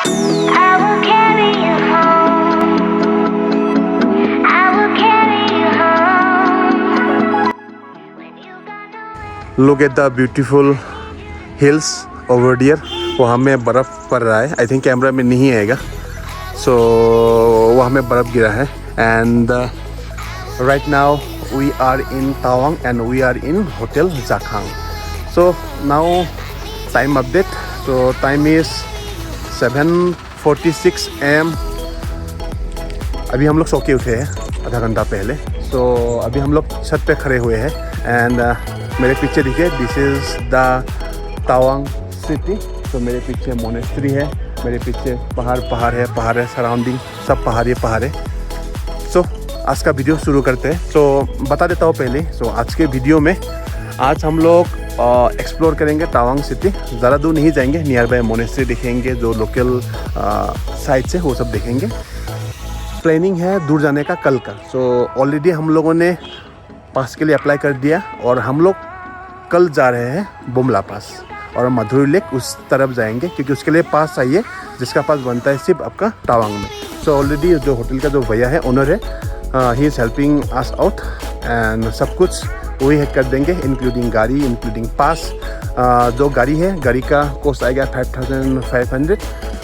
I will carry you home. I will carry you home. When you got no Look at the beautiful hills over there. वहाँ में बर्फ़ पड़ रहा है. I think camera में नहीं आएगा. So वहाँ में बर्फ़ गिरा है. And right now we are in Tawang and we are in Hotel Zakhang. So now time update. So time is 7:46 AM. अभी हम लोग सो के उठे हैं आधा घंटा पहले. So अभी हम लोग छत पे खड़े हुए हैं. And मेरे पीछे देखिए, this is the Tawang city. तो मेरे पीछे मोनेस्ट्री है, मेरे पीछे पहाड़ है, सराउंडिंग सब पहाड़ है. सो आज का वीडियो शुरू करते हैं. सो बता देता हूँ पहले. सो आज के वीडियो में आज हम लोग एक्सप्लोर करेंगे तावांग सिटी. ज़्यादा दूर नहीं जाएंगे, नियर बाय मोनेस्ट्री देखेंगे, जो लोकल साइट्स है वो सब देखेंगे. प्लानिंग है दूर जाने का कल का. सो ऑलरेडी हम लोगों ने पास के लिए अप्लाई कर दिया और हम लोग कल जा रहे हैं बुमला पास और मधुरी लेक उस तरफ जाएंगे, क्योंकि उसके लिए पास चाहिए जिसका पास बनता है सिर्फ आपका तावांग में. सो ऑलरेडी जो होटल का जो भैया है, ओनर है, he is helping us out and सब कुछ वही कर देंगे, इंक्लूडिंग गाड़ी, इंक्लूडिंग पास. जो गाड़ी है, गाड़ी का कॉस्ट आएगा 5500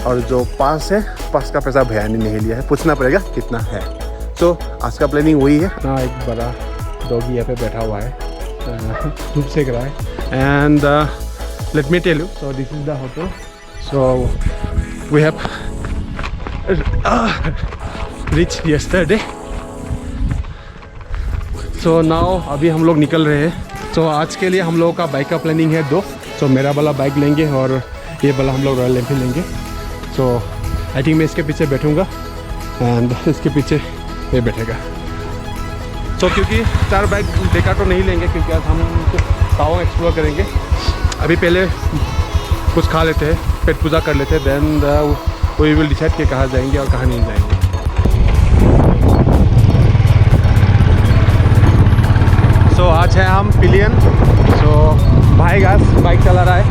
और जो पास है, पास का पैसा भैया ने नहीं लिया है, पूछना पड़ेगा कितना है. सो आज का प्लानिंग वही है ना. एक बड़ा डॉगी यहाँ पे बैठा हुआ है, धूप सेक रहा है. And let me tell you, so this is the hotel. So we have reach yesterday. So now अभी हम लोग निकल रहे हैं. सो आज के लिए हम लोगों का बाइक का प्लानिंग है 2. सो मेरा वाला बाइक लेंगे और ये वाला हम लोग रॉयल एनफील्ड लेंगे. सो आई थिंक मैं इसके पीछे बैठूंगा एंड इसके पीछे ये बैठेगा. सो क्योंकि 4 बाइक बेकार तो नहीं लेंगे, क्योंकि आज हम तावांग एक्सप्लोर करेंगे. अभी पहले कुछ खा लेते हैं, पेट पूजा कर लेते हैं, देन वी विल डिसाइड कि कहाँ जाएंगे और कहाँ नहीं जाएंगे. सो आज है हम पिलियन. सो भाई गास बाइक चला रहा है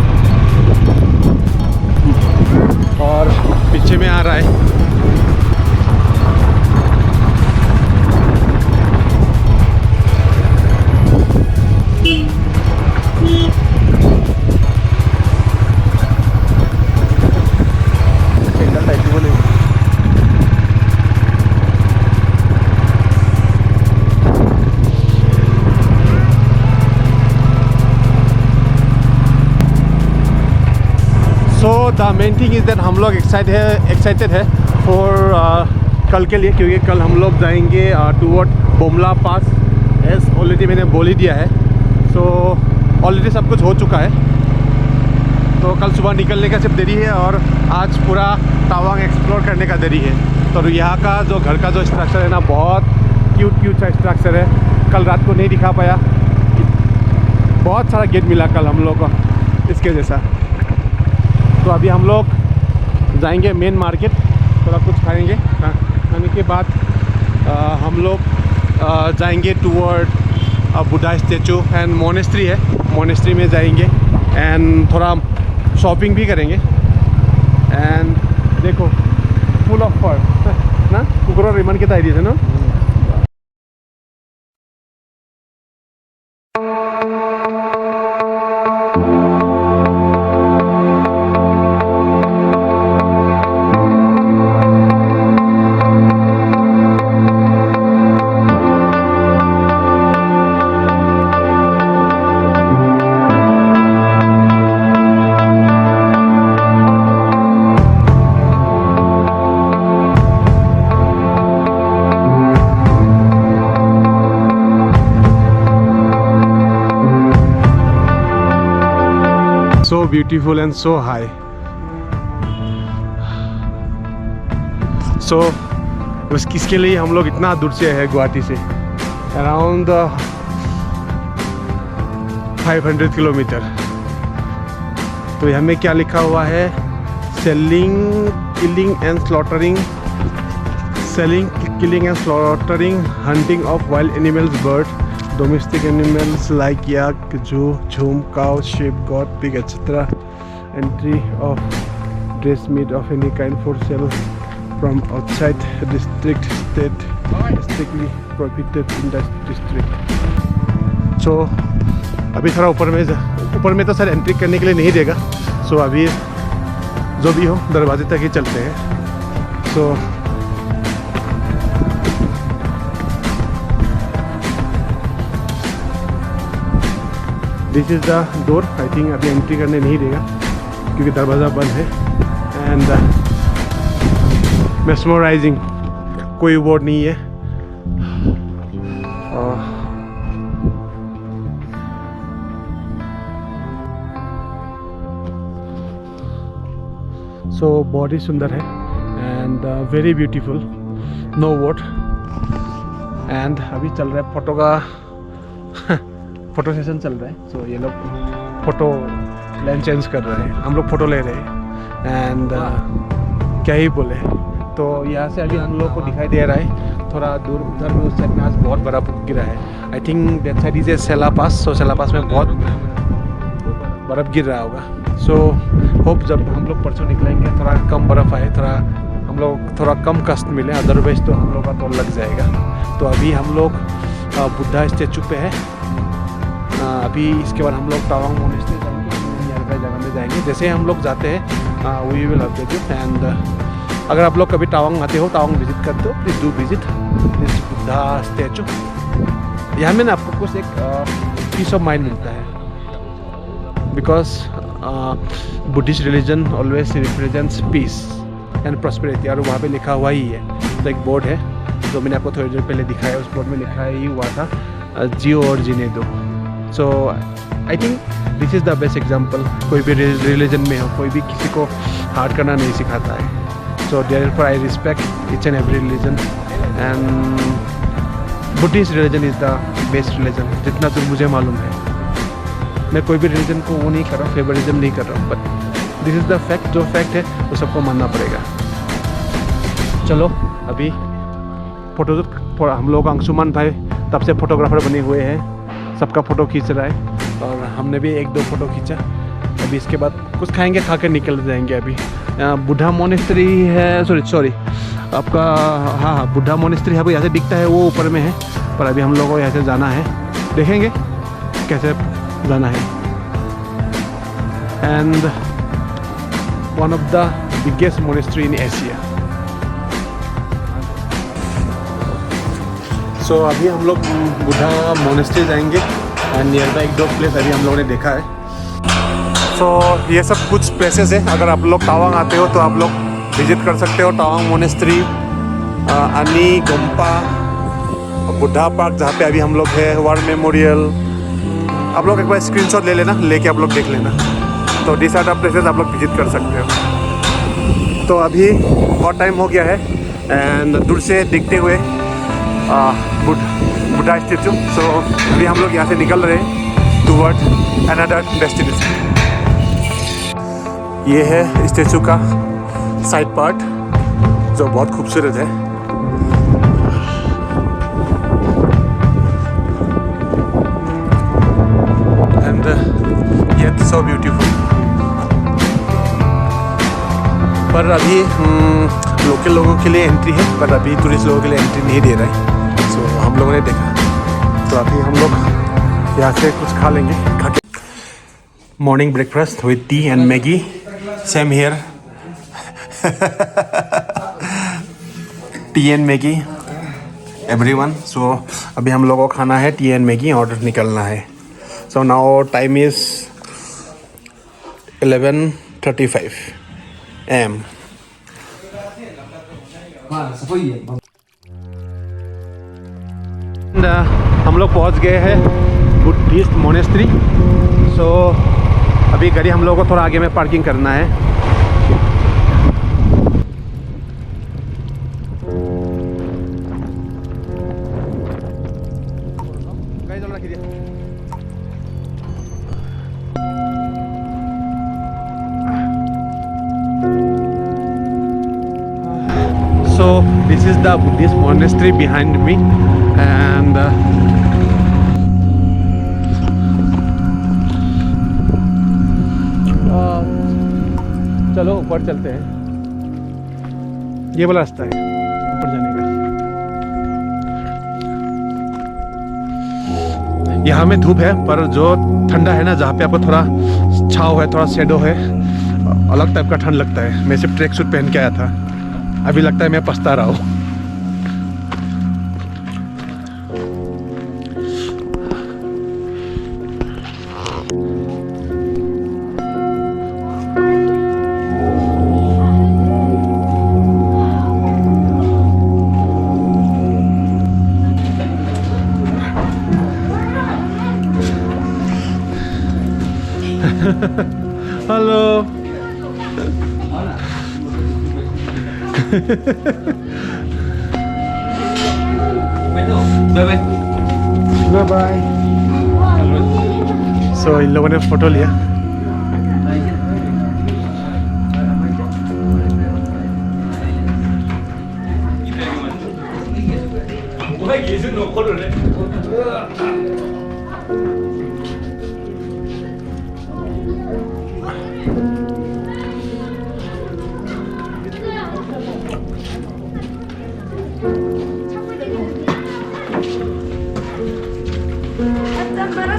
और पीछे में आ रहा है. So the main thing is that हम लोग एक्साइटेड है फॉर कल के लिए, क्योंकि कल हम लोग जाएंगे टूवर्ड बुमला पास. एस ऑलरेडी मैंने बोल ही दिया है. सो ऑलरेडी सब कुछ हो चुका है. तो कल सुबह निकलने का सिर्फ देरी है और आज पूरा तावांग एक्सप्लोर करने का देरी है. तो यहाँ का जो घर का जो स्ट्रक्चर है ना, बहुत क्यूट सा स्ट्रक्चर है. कल रात को नहीं दिखा पाया, बहुत सारा गेट मिला कल हम लोग को इसके जैसा. तो अभी हम लोग जाएंगे मेन मार्केट, थोड़ा कुछ खाएंगे. खाने के बाद हम लोग जाएंगे toward Buddha statue and monastery है, मोनेस्ट्री में जाएंगे एंड थोड़ा शॉपिंग भी करेंगे. एंड देखो फुल ऑफ फर ना, कुकुर रिमन के ताई है ना. So beautiful and so high. So इसके लिए हम लोग इतना दूर से है गुवाहाटी से, अराउंड 500 किलोमीटर. तो यहाँ में क्या लिखा हुआ है, selling killing and slaughtering hunting of wild animals, bird, domestic animals like yak, zoo, zoom, cow, sheep, goat, pig, etc. Entry of dress meat of any kind for sale from outside district state strictly prohibited in that district. So अभी थोड़ा ऊपर में तो sir entry करने के लिए नहीं देगा. So अभी जो भी हो दरवाजे तक ही चलते हैं. So this is the door. I think अभी एंट्री करने नहीं देगा क्योंकि दरवाज़ा बंद है. एंड मेस्मराइजिंग, कोई वर्ड नहीं है. सो बहुत ही सुंदर है and very beautiful, no word. And अभी चल रहा है फोटो का फोटो सेशन चल रहा है. सो ये लोग फोटो लेंस चेंज कर रहे हैं, हम लोग फोटो ले रहे हैं. एंड क्या ही बोले. तो यहाँ से अभी हम लोग को दिखाई दे रहा है थोड़ा दूर उधर में, उस साइड में आज बहुत बड़ा गिरा है. I think that side is a Sela pass. So Sela pass में बहुत बर्फ़ गिर रहा होगा. सो होप जब हम लोग परसों निकलेंगे थोड़ा कम बर्फ़ आए, थोड़ा हम लोग थोड़ा कम कष्ट मिले. अदरवाइज तो हम लोग का तोड़ लग जाएगा. तो अभी हम लोग बुद्धा स्टैचू पे है. अभी इसके बाद हम लोग टावांग मोनेस्ट्री जाएंगे, नियर बाय जगह में जाएंगे. जैसे हम लोग जाते हैं we will update you. And अगर आप लोग कभी टावांग आते हो, टावांग विजिट करते हो, please do visit this Buddha statue. यहाँ में ना आपको कुछ एक पीस ऑफ माइंड मिलता है. Because Buddhist religion always represents peace and prosperity. और वहाँ पे लिखा हुआ ही है. तो एक बोर्ड है जो मैंने आपको थोड़ी देर पहले दिखाया, उस बोर्ड में लिखा ही हुआ था जियो और जीने दो. So I think this is the best example. कोई भी रिलीजन में हो, कोई भी किसी को हार्ड करना नहीं सिखाता है. So therefore I respect each and every religion. And Buddhist religion is the best religion जितना तो मुझे मालूम है. मैं कोई भी रिलीजन को वो नहीं कर रहा हूँ, फेवरिज्म नहीं कर रहा हूँ, but this is the fact. जो फैक्ट है वो सबको मानना पड़ेगा. चलो अभी फोटो हम लोग अंशुमान भाई तब से फोटोग्राफर बने हुए हैं, सबका फ़ोटो खींच रहा है. और हमने भी 1-2 फ़ोटो खींचा. अभी इसके बाद कुछ खाएंगे, खा के निकल जाएंगे. अभी बुद्धा मोनेस्ट्री है, सॉरी आपका, हाँ बुद्धा मोनेस्ट्री है, यहाँ से दिखता है, वो ऊपर में है. पर अभी हम लोगों को यहाँ से जाना है, देखेंगे कैसे जाना है. And one of the biggest monastery in Asia. So अभी हम लोग बुद्धा मोनेस्ट्री जाएंगे एंड नियर बाय 1-2 प्लेस अभी हम लोगों ने देखा है. सो ये सब कुछ प्लेसेस है. अगर आप लोग टावांग आते हो तो आप लोग विजिट कर सकते हो. टावांग मोनेस्ट्री, अनी गोम्पा, बुद्धा पार्क जहाँ पे अभी हम लोग है, वार मेमोरियल. आप लोग एक बार स्क्रीनशॉट ले लेना, लेके आप लोग देख लेना. तो दिस आर द प्लेसेस आप लोग विजिट कर सकते हो. तो अभी बहुत टाइम हो गया है एंड दूर से दिखते हुए बुद्धा स्टैचू. सो अभी हम लोग यहाँ से निकल रहे हैं टूवर्ड अनदर डेस्टिनेशन. ये है स्टैचू का साइड पार्ट जो बहुत खूबसूरत है. And yet so beautiful. पर अभी लोकल लोगों के लिए एंट्री है, पर अभी टूरिस्ट लोगों के लिए एंट्री नहीं दे रहा है. सो हम लोगों ने देखा, तो अभी हम लोग यहाँ से कुछ खा लेंगे. खा के morning breakfast with tea and Maggi. Same here. Tea and Maggi everyone. So अभी हम लोगों को खाना है टी एंड मैगी और निकलना है. So now time is 11:35 AM. हम लोग पहुंच गए हैं बुद्धिस्ट मोनेस्ट्री. सो अभी गाड़ी हम लोगों को थोड़ा आगे में पार्किंग करना है. So this is the Buddhist monastery behind me and चलो ऊपर चलते हैं, ये वाला रास्ता है ऊपर जाने का। यहाँ में धूप है पर जो ठंडा है ना, जहाँ पे आपको थोड़ा छाव है, थोड़ा शेडो है, अलग टाइप का ठंड लगता है। मैं सिर्फ ट्रैक सूट पहन के आया था, अभी लगता है मैं पछता रहा हूँ। Hello bye bye. सो इन लोगों ने फोटो लिया।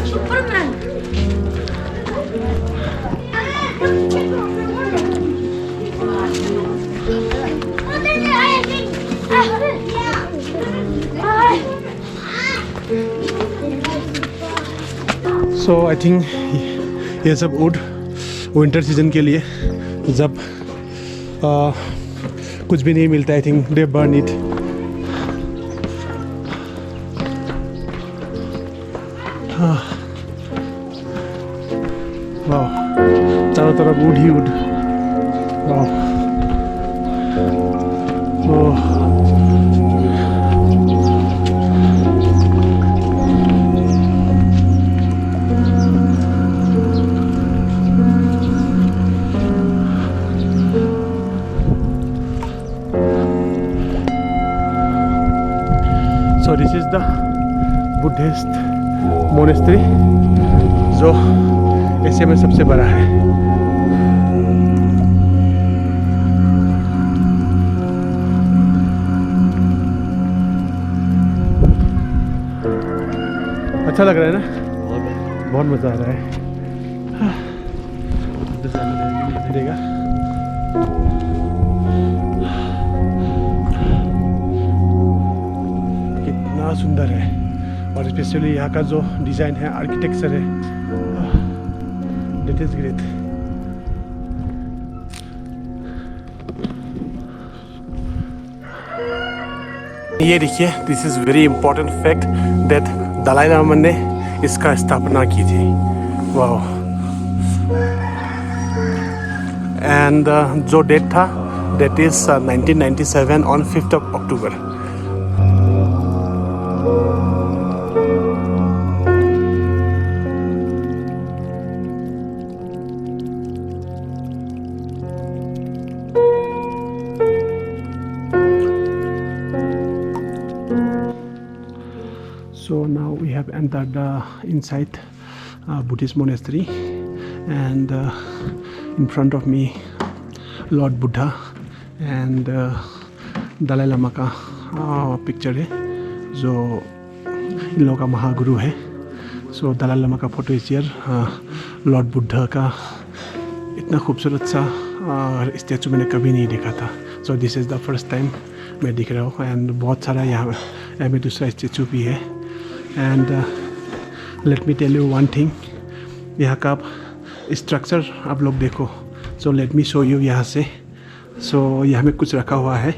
Superman. सो आई थिंक ये सब वुड विंटर सीजन के लिए, जब कुछ भी नहीं मिलता, आई थिंक दे बर्न इट। वाह, चारों तरफ वुड ही वुड। वाह, so this is the Buddhist monastery जो एशिया में सबसे बड़ा है। अच्छा लग रहा है ना, बहुत मज़ा आ रहा है। देगा कितना सुंदर है, और स्पेशली यहाँ का जो डिज़ाइन है, आर्किटेक्चर है, दैट इज ग्रेट। ये देखिए, this is very important fact that Dalai Lama ने इसका स्थापना की थी। वाह, एंड जो डेट था that is 1997 on 5th of October। So now we have entered inside Buddhist monastery, and in front of me Lord Buddha and Dalai Lama का picture है, जो इन लोगों का महागुरु है। सो दलाई लामा का फोटो इस ईयर, लॉर्ड बुद्धा का इतना खूबसूरत सा स्टैचू मैंने कभी नहीं देखा था। सो this is the first time मैं दिख रहा हूँ, एंड बहुत सारा यहाँ में दूसरा स्टैचू भी है। And let me tell you one thing, यहाँ का स्ट्रक्चर आप लोग देखो। So let me show you यहाँ से। सो यहाँ में कुछ रखा हुआ है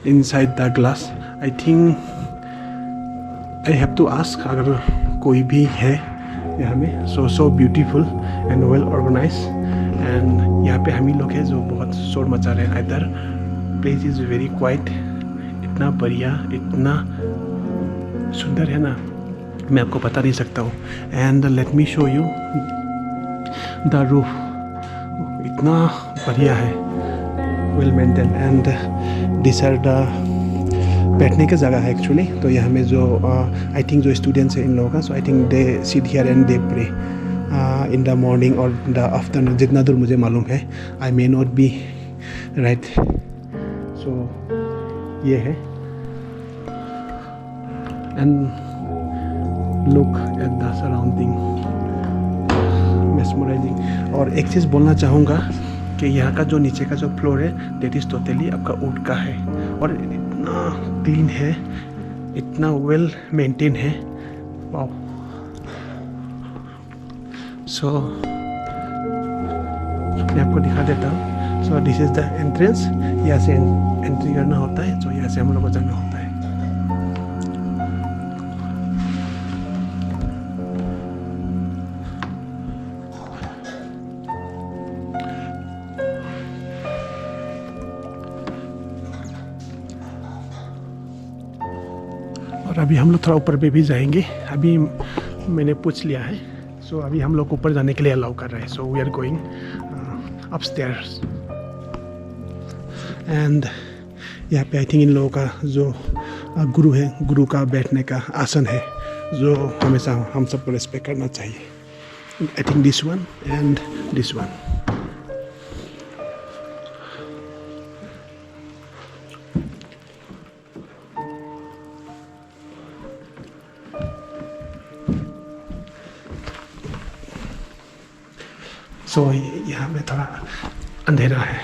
inside the glass. I think I have to ask अगर कोई भी है यहाँ में। So beautiful and well organize, and यहाँ पे हम ही लोग हैं जो बहुत शोर मचा रहे हैं। इधर प्लेस इज़ वेरी क्वाइट, इतना बढ़िया, इतना सुंदर है ना, मैं आपको बता नहीं सकता हूँ। And let me show you the roof, इतना बढ़िया है, well maintain. And this are the बैठने की जगह है एक्चुअली। तो यहाँ में जो आई थिंक जो स्टूडेंट्स हैं इन लोगों का, so I think they sit here and they pray. In the morning और द आफ्टरनून, जितना दूर मुझे मालूम है. I may not be right. So ये है. And look at the surrounding, mesmerising. और एक चीज़ बोलना चाहूँगा कि यहाँ का जो नीचे का जो फ्लोर है दैट इज़ टोटली आपका वुड का है और इतना क्लीन है, इतना वेल मेंटेन है. वाओ. सो मैं आपको दिखा देता हूँ. So this is the entrance. यहाँ से एंट्री करना होता है. तो यहाँ से हम लोग को जाना होता है. और अभी हम लोग थोड़ा ऊपर पे भी जाएंगे. अभी मैंने पूछ लिया है. सो अभी हम लोग ऊपर जाने के लिए अलाउ कर रहे हैं. So we are going upstairs. And यहाँ पे आई थिंक इन लोगों का जो गुरु है, गुरु का बैठने का आसन है जो हमेशा हम सबको रेस्पेक्ट करना चाहिए. I think this one and this one. So यहाँ में थोड़ा अंधेरा है.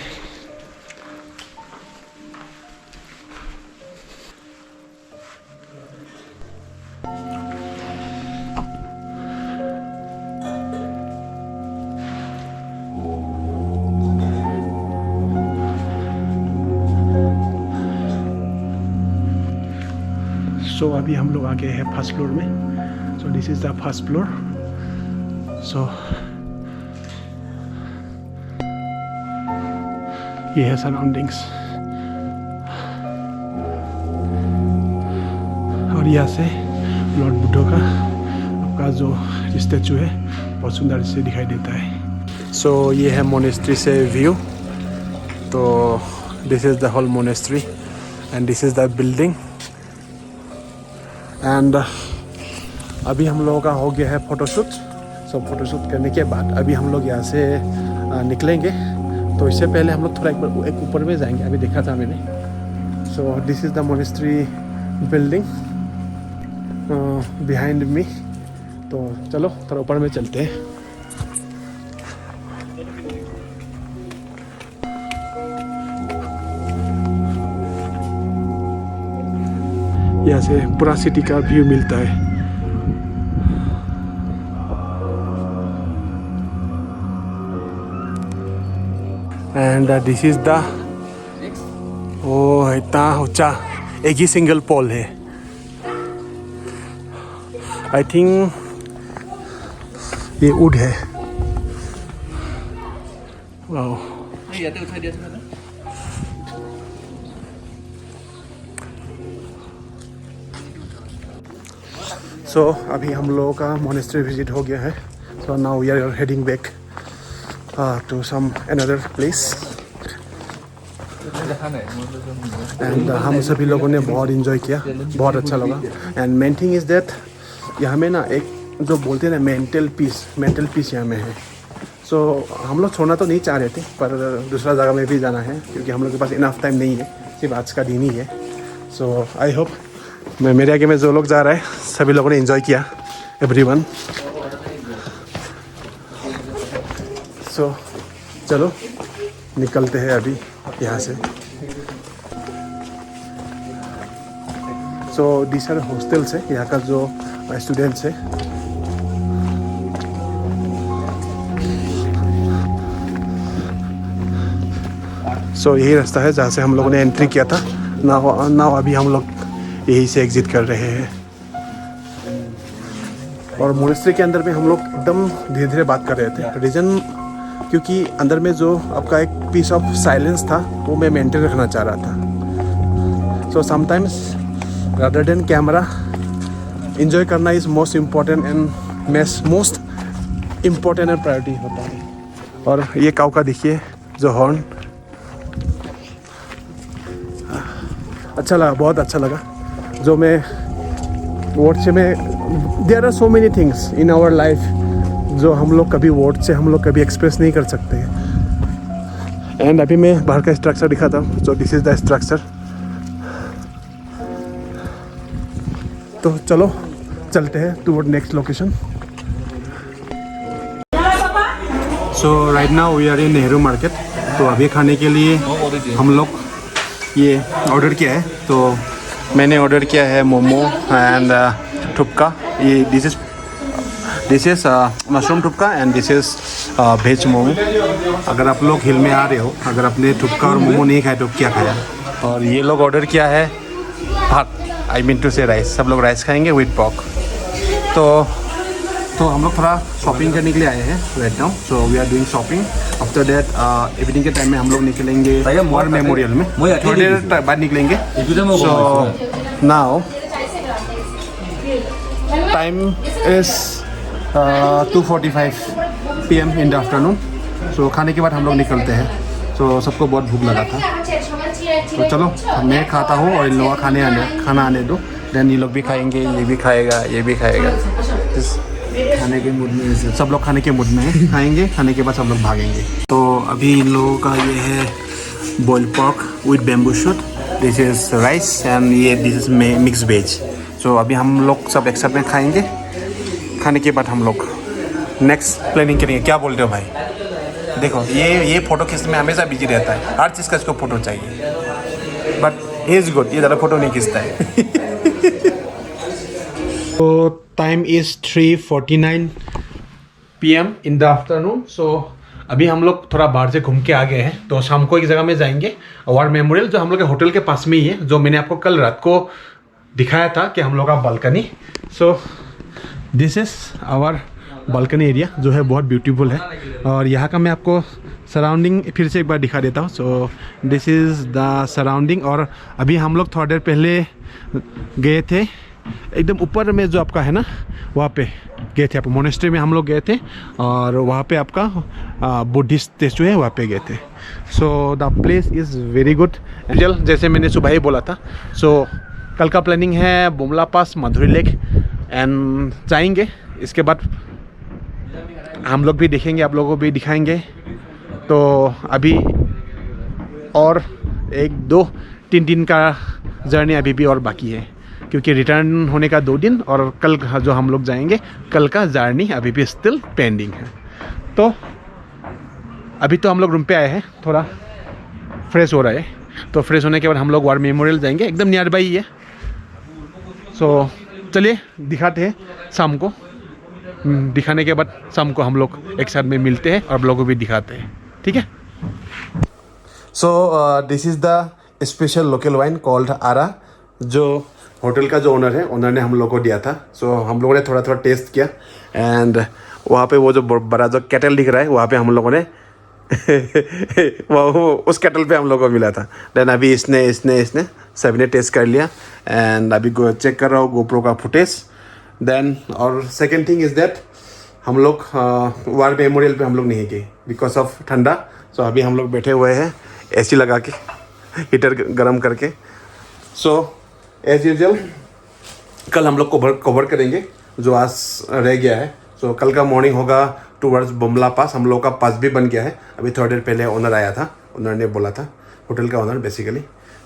सो अभी हम लोग आ गए हैं फर्स्ट फ्लोर में. So this is the first floor. So ये है सराउंडिंग्स. और यहाँ से लॉर्ड बुद्ध का आपका जो स्टैचू है बहुत सुंदर से दिखाई देता है. सो ये है मोनेस्ट्री से व्यू. तो this is the whole monastery and this is the building. And अभी हम लोगों का हो गया है फ़ोटोशूट. सो फ़ोटोशूट करने के बाद अभी हम लोग यहाँ से निकलेंगे. तो इससे पहले हम लोग थोड़ा एक ऊपर में जाएंगे. अभी देखा था मैंने. सो this is the monastery building behind me. तो चलो थोड़ा ऊपर में चलते हैं. यहाँ से पूरा सिटी का व्यू मिलता है. एंड दिस इज द इतना ऊंचा एक ही सिंगल पोल है. आई थिंक ये वुड है. वाओ. सो अभी हम लोगों का मोनेस्ट्री विजिट हो गया है. So now we are heading back to some another place. And हम सभी लोगों ने बहुत इन्जॉय किया, बहुत अच्छा लगा. And main thing is that यहाँ में ना एक जो बोलते हैं ना मेंटल पीस यहाँ में है. सो हम लोग छोड़ना तो नहीं चाह रहे थे पर दूसरा जगह में भी जाना है क्योंकि हम लोग के पास इनफ टाइम नहीं है, सिर्फ आज का दिन ही है. सो आई होप मेरे आगे में जो लोग जा रहे हैं सभी लोगों ने एंजॉय किया. एवरीवन. सो चलो निकलते हैं अभी यहाँ से. सो दिस आर हॉस्टल्स है, यहाँ का जो स्टूडेंट्स है. सो यही रास्ता है जहाँ से हम लोगों ने एंट्री किया था. नाउ अभी हम लोग यही से एग्जिट कर रहे हैं. और मोनेस्ट्री के अंदर में हम लोग एकदम धीरे धीरे बात कर रहे थे. रीज़न क्योंकि अंदर में जो आपका एक पीस ऑफ साइलेंस था वो मैं मेंटेन रखना चाह रहा था. So sometimes rather than camera enjoy करना is most important and most important and priority होता है. और ये काऊ का देखिए जो हॉर्न, अच्छा लगा, बहुत अच्छा लगा. जो मैं वर्ड से मैं there are so many things in our life जो हम लोग कभी वर्ड से हम लोग कभी एक्सप्रेस नहीं कर सकते हैं। एंड अभी मैं बाहर का स्ट्रक्चर दिखाता हूँ। So this is the structure. तो चलो चलते हैं toward next location. So right now we are in Nehru market. तो अभी खाने के लिए हम लोग ये ऑर्डर किया है। तो मैंने ऑर्डर किया है मोमो एंड ठुपका। ये दिस इज़ मशरूम ठुपका and this is veg momo. अगर आप लोग हिल में आ रहे हो, अगर आपने ठुपका और मोमो नहीं खाया तो क्या खाया। और ये लोग ऑर्डर किया है भात, आई मीन टू से राइस। सब लोग राइस खाएंगे विद पॉक। तो हम लोग थोड़ा शॉपिंग करने के लिए आए हैं right now. So we are doing shopping. After that evening के टाइम में हम लोग निकलेंगे वॉर मेमोरियल में। थोड़ी देर बाद निकलेंगे। So now time is 2:45 PM in the afternoon. So खाने के बाद हम लोग निकलते हैं। सो सबको बहुत भूख लगा था। तो चलो मैं खाता हूँ और इन लोगों का खाना आने दो। देन ये लोग भी खाएंगे, ये भी खाएगा, ये भी खाएगा। खाने के मूड में सब लोग खाने के मूड में हैं। खाएंगे, खाने के बाद सब लोग भागेंगे। तो अभी इन लोगों का ये है boiled pork with bamboo shoot. This is rice and ये दिस इज़ मिक्स वेज। सो अभी हम लोग सब एक साथ में खाएंगे। खाने के बाद हम लोग नेक्स्ट प्लानिंग करेंगे। क्या बोलते हो भाई? देखो ये फ़ोटो खींचने में हमेशा बिजी रहता है। हर चीज़ का इसको फ़ोटो चाहिए। बट ही इज़ गुड, ये ज़्यादा फ़ोटो नहीं खींचता है। तो time is 3:49 PM in the afternoon. So अभी हम लोग थोड़ा बाहर से घूम के आ गए हैं। तो शाम को एक जगह में जाएंगे, वॉर मेमोरियल, जो हम लोग के होटल के पास में ही है, जो मैंने आपको कल रात को दिखाया था कि हम लोग का balcony. So this is our balcony area, जो है बहुत ब्यूटीफुल है। और यहाँ का मैं आपको सराउंडिंग फिर से एक बार दिखा देता हूँ। So this is the surrounding. और अभी हम लोग थोड़ा देर पहले गए थे एकदम ऊपर में, जो आपका है ना, वहाँ पे गए थे। आप मोनेस्ट्री में हम लोग गए थे और वहाँ पे आपका बुद्धिस्ट स्टैचू है, वहाँ पे गए थे। So the place is very good. जैसे मैंने सुबह ही बोला था। सो कल का प्लानिंग है बुमला पास, माधुरी लेक एंड जाएंगे। इसके बाद हम लोग भी देखेंगे, आप लोगों को भी दिखाएंगे। तो अभी और 1-2-3 दिन का जर्नी अभी भी और बाकी है, क्योंकि रिटर्न होने का 2 दिन और कल जो हम लोग जाएंगे, कल का जर्नी अभी भी स्टिल पेंडिंग है। तो अभी तो हम लोग रूम पे आए हैं, थोड़ा फ्रेश हो रहा है। तो फ्रेश होने के बाद हम लोग वॉर मेमोरियल जाएंगे, एकदम नियर बाई ही है। सो चलिए दिखाते हैं शाम को। दिखाने के बाद शाम को हम लोग एक साथ में मिलते हैं और आप लोगों को भी दिखाते हैं, ठीक है। So this is the special local wine called ara, जो होटल का जो ओनर ने हम लोग को दिया था। सो हम लोगों ने थोड़ा थोड़ा टेस्ट किया एंड वहाँ पे वो जो बड़ा जो केटल दिख रहा है, वहाँ पे हम लोगों ने वो उस केटल पे हम लोगों को मिला था। देन अभी इसने सभी ने टेस्ट कर लिया एंड अभी चेक कर रहा हूँ गोप्रो का फुटेज। देन और सेकेंड थिंग इज़ दैट हम लोग वॉर मेमोरियल पे हम लोग नहीं गए बिकॉज ऑफ ठंडा। सो अभी हम लोग बैठे हुए हैं AC लगा के, हीटर गर्म करके। सो एज यूजुअल कल हम लोग कवर करेंगे जो आज रह गया है। सो कल का मॉर्निंग होगा टूवर्ड्स बुमला पास। हम लोग का पास भी बन गया है। अभी थोड़ी देर पहले ओनर आया था, ओनर ने बोला था, होटल का owner basically.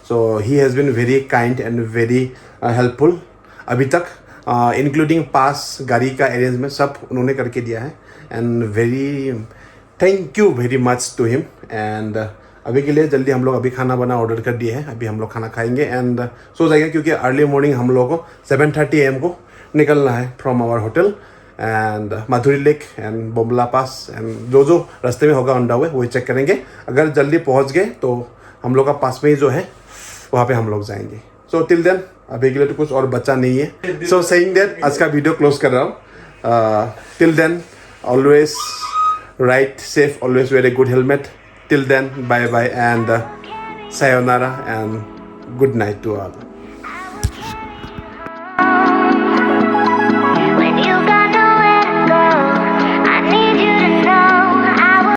So he has been very kind and very helpful अभी तक, इंक्लूडिंग पास, गाड़ी का अरेंजमेंट सब उन्होंने करके दिया है and very thank you very much to him. And अभी के लिए जल्दी हम लोग अभी खाना बना ऑर्डर कर दिए हैं। अभी हम लोग खाना खाएंगे एंड सो जाएंगे, क्योंकि अर्ली मॉर्निंग हम लोग को 7:30 AM को निकलना है from our hotel and Madhuri lake and Bumla pass and जो रास्ते में होगा ऑन द वे वही चेक करेंगे। अगर जल्दी पहुंच गए तो हम लोग का पास में ही जो है वहाँ पे हम लोग जाएंगे। सो टिल देन अभी के लिए तो कुछ और बचा नहीं है। सो सेइंग दैट आज का वीडियो क्लोज कर रहा हूँ। Till then always ride safe, always wear a good helmet. Till then, bye bye and sayonara and good night to all.